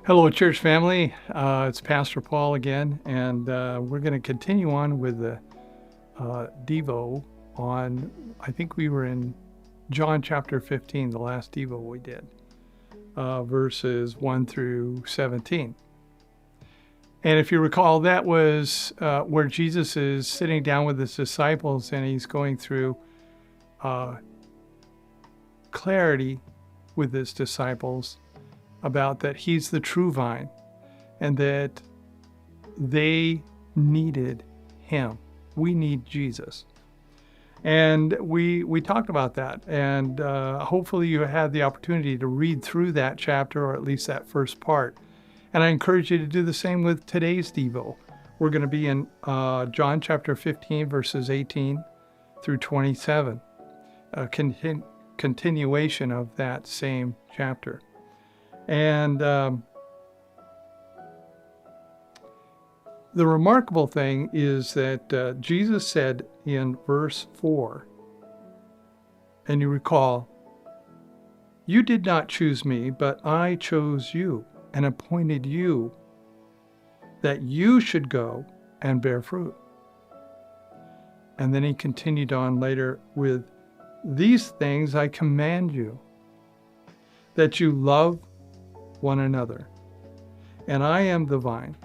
Hello, church family. It's Pastor Paul again, and we're going to continue on with the Devo on, I think we were in John chapter 15, the last Devo we did, verses 1 through 17. And if you recall, that was where Jesus is sitting down with his disciples and he's going through clarity with his disciples about that he's the true vine and that they needed him. We need Jesus. And we talked about that. And hopefully you had the opportunity to read through that chapter, or at least that first part. And I encourage you to do the same with today's Devo. We're going to be in John chapter 15, verses 18 through 27, a continuation of that same chapter. And the remarkable thing is that Jesus said in verse 4, and you recall, "You did not choose me, but I chose you and appointed you that you should go and bear fruit." And then he continued on later with, "These things I command you, that you love one another. And I am the vine,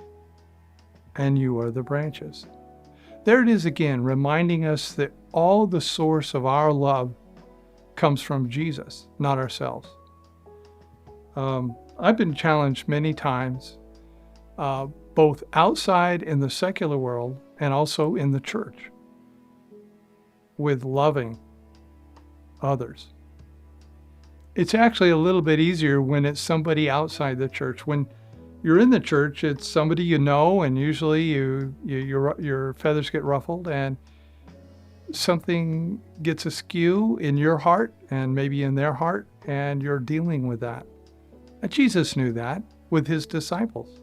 and you are the branches." There it is again, reminding us that all the source of our love comes from Jesus, not ourselves. I've been challenged many times, both outside in the secular world and also in the church, with loving others. It's actually a little bit easier when it's somebody outside the church. When you're in the church, it's somebody you know, and usually your feathers get ruffled and something gets askew in your heart and maybe in their heart, and you're dealing with that. And Jesus knew that with his disciples.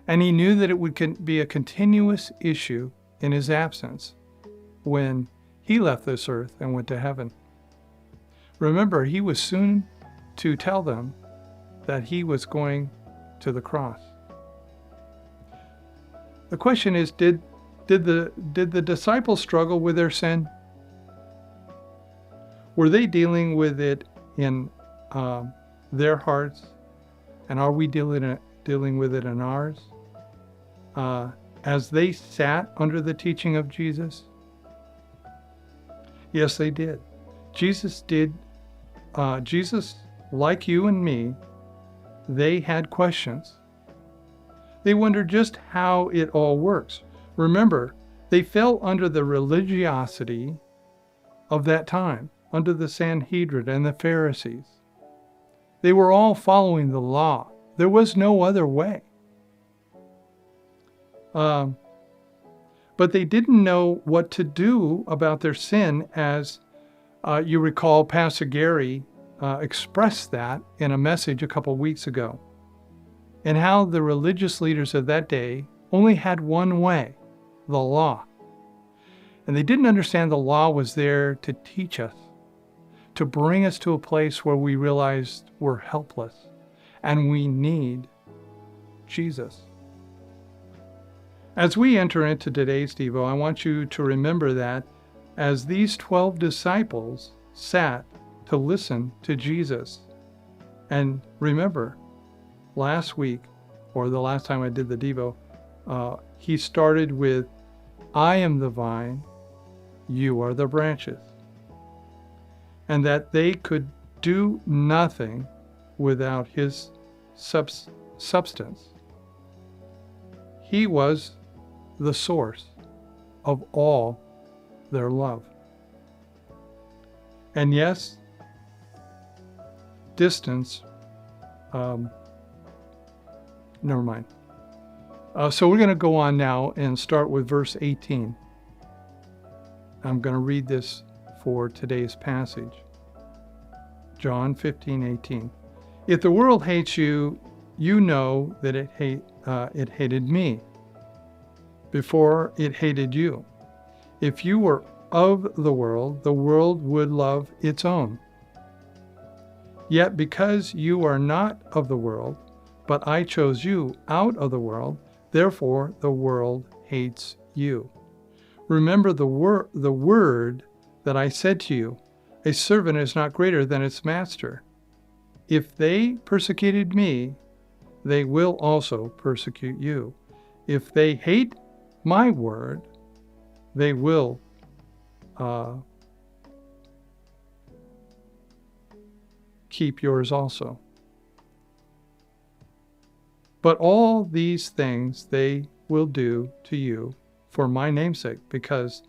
And he knew that it would be a continuous issue in his absence when he left this earth and went to heaven. Remember, he was soon to tell them that he was going to the cross. The question is, did the disciples struggle with their sin? Were they dealing with it in their hearts? And are we dealing with it in ours? As they sat under the teaching of Jesus? Yes, they did. Jesus, like you and me, they had questions. They wondered just how it all works. Remember, they fell under the religiosity of that time, under the Sanhedrin and the Pharisees. They were all following the law. There was no other way. But they didn't know what to do about their sin, as you recall Pastor Gary expressed that in a message a couple weeks ago, and how the religious leaders of that day only had one way, the law. And they didn't understand the law was there to teach us, to bring us to a place where we realized we're helpless and we need Jesus. As we enter into today's Devo, I want you to remember that as these 12 disciples sat to listen to Jesus, and remember, last week, or the last time I did the Devo, he started with, "I am the vine, you are the branches," and that they could do nothing without his substance. He was the source of all their love. And yes, distance, never mind. So we're going to go on now and start with verse 18. I'm going to read this for today's passage. John 15:18. "If the world hates you, you know that it hated me before it hated you. If you were of the world would love its own. Yet because you are not of the world, but I chose you out of the world, therefore the world hates you. Remember the word that I said to you, a servant is not greater than its master. If they persecuted me, they will also persecute you. If they hate my word, they will keep yours also. But all these things they will do to you for my name's sake, because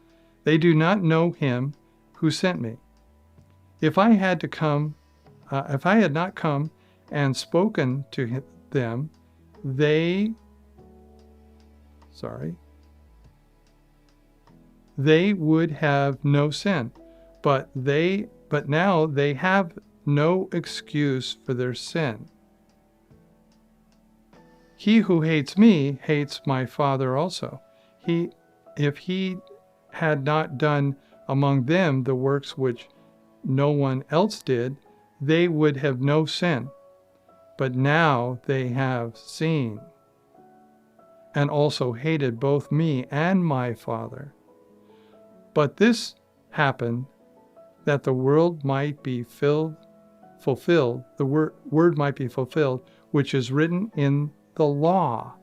they do not know him who sent me. If I had not come and spoken to them, they would have no sin, but now they have no excuse for their sin. He who hates me hates my Father also. If he had not done among them the works which no one else did, they would have no sin. But now they have seen, and also hated both me and my Father. But this happened that the word might be fulfilled, the word might be fulfilled, which is written in the law.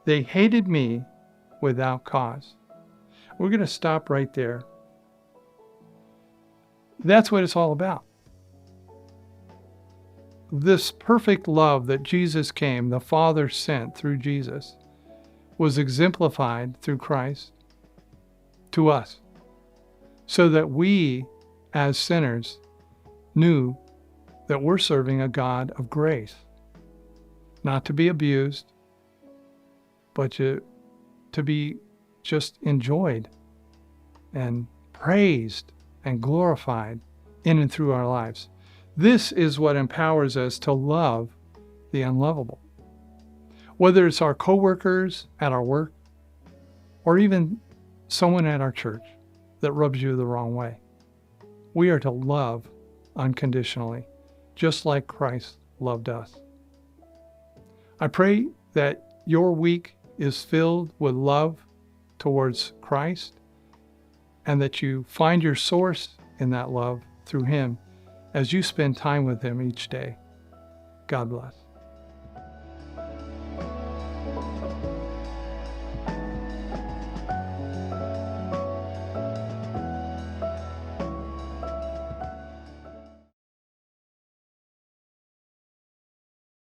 They hated me without cause. We're going to stop right there. That's what it's all about. This perfect love that Jesus came, the Father sent through Jesus, was exemplified through Christ to us, so that we, as sinners, knew that we're serving a God of grace, not to be abused, but to be just enjoyed and praised and glorified in and through our lives. This is what empowers us to love the unlovable. Whether it's our coworkers at our work, or even someone at our church that rubs you the wrong way, we are to love unconditionally, just like Christ loved us. I pray that your week is filled with love towards Christ, and that you find your source in that love through Him as you spend time with Him each day. God bless.